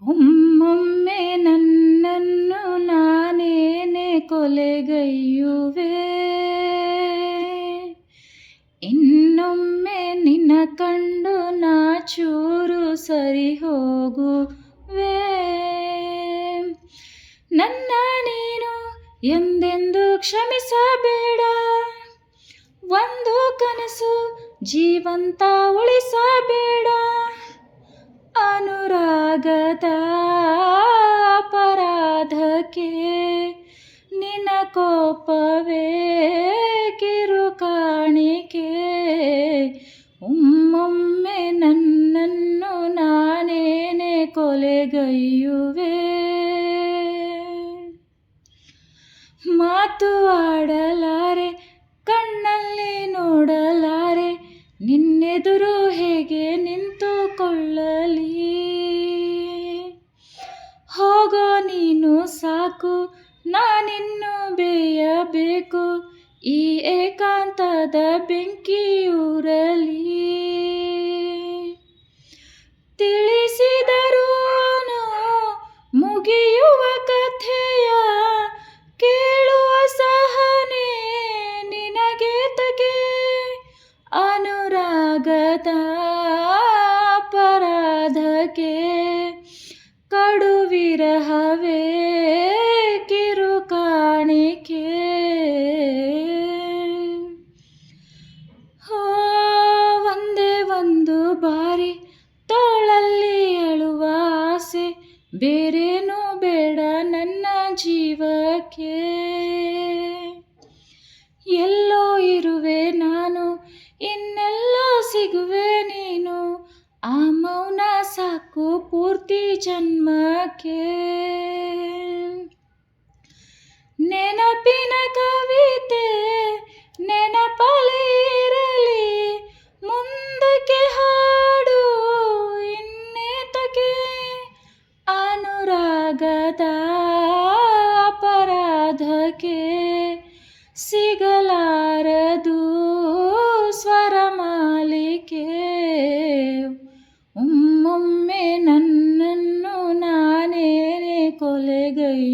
ಒಮ್ಮೊಮ್ಮೆ ನನ್ನನ್ನು ನಾನೇನೆ ಕೊಲೆಗೈಯುವೆ, ಇನ್ನೊಮ್ಮೆ ನಿನ್ನ ಕಂಡು ನಾ ಚೂರು ಸರಿ ಹೋಗುವೆ. ನನ್ನ ನೀನು ಎಂದೆಂದು ಕ್ಷಮಿಸಬೇಡ, ಒಂದು ಕನಸು ಜೀವಂತ ಉಳಿಸಬೇಡ. ಅನುರಾಗದ ಅಪರಾಧಕ್ಕೆ ನಿನ್ನ ಕೋಪವೇ ಕಿರುಕಾಣಿಕೆ. ಒಮ್ಮೊಮ್ಮೆ ನನ್ನನ್ನು ನಾನೇನೆ ಕೊಲೆಗೈಯುವೆ, ಮಾತು ಆಡಲಾರೆ, ಕಣ್ಣಲ್ಲಿ ನೋಡಲಾರೆ, ನಿನ್ನೆದುರು ಹೇಗೆ ನಿಂತುಕೊಳ್ಳಲಿ. ಹೋಗೋ ನೀನು ಸಾಕು, ನಾನಿನ್ನು ಬೇಯಬೇಕು, ಈ ಏಕಾಂತದ ಬೆಂಕಿಯೂರಲಿ. ತಿಳಿಸಿದರೂನು ಮುಗಿಯುವ ಕಥೆಯ ಕೇಳುವ ಸಹನೆ ನಿನಗೆ ತಗೆ. ಅನುರಾಗದ ಅಪರಾಧಕ್ಕೆ ಕಡು ವಿರಹವೇ ಕಿರುಕಾಣಿಕೆ. ಒಂದೇ ಒಂದು ಬಾರಿ ತೋಳಲ್ಲಿ ಅಳುವ ಆಸೆ, ಬೇರೇನೂ ಬೇಡ ನನ್ನ ಜೀವಕ್ಕೆ. ಎಲ್ಲೋ ಇರುವೆ ನಾನು, ಇನ್ನೆಲ್ಲೋ ಸಿಗುವೆ ನೀನು, ಆ ಮೌನ ಸಾಕು ಪೂರ್ತಿ ಜನ್ಮಕ್ಕೆ. ನೆನಪಿನ ಕವಿತೆ ನೆನಪಲ್ಲಿ ಇರಲಿ, ಮುಂದಕ್ಕೆ ಹಾಡು ಇನ್ನೇತಕ್ಕೆ. ಅನುರಾಗದ ಅಪರಾಧಕ್ಕೆ ಸಿಗಲಾರದು ಸ್ವರಮಾಲಿಕೆ. ಒಮ್ಮೊಮ್ಮೆ ನನ್ನನ್ನು ನಾನೇನೆ ಕೊಲೆಗೈಯುವೆ.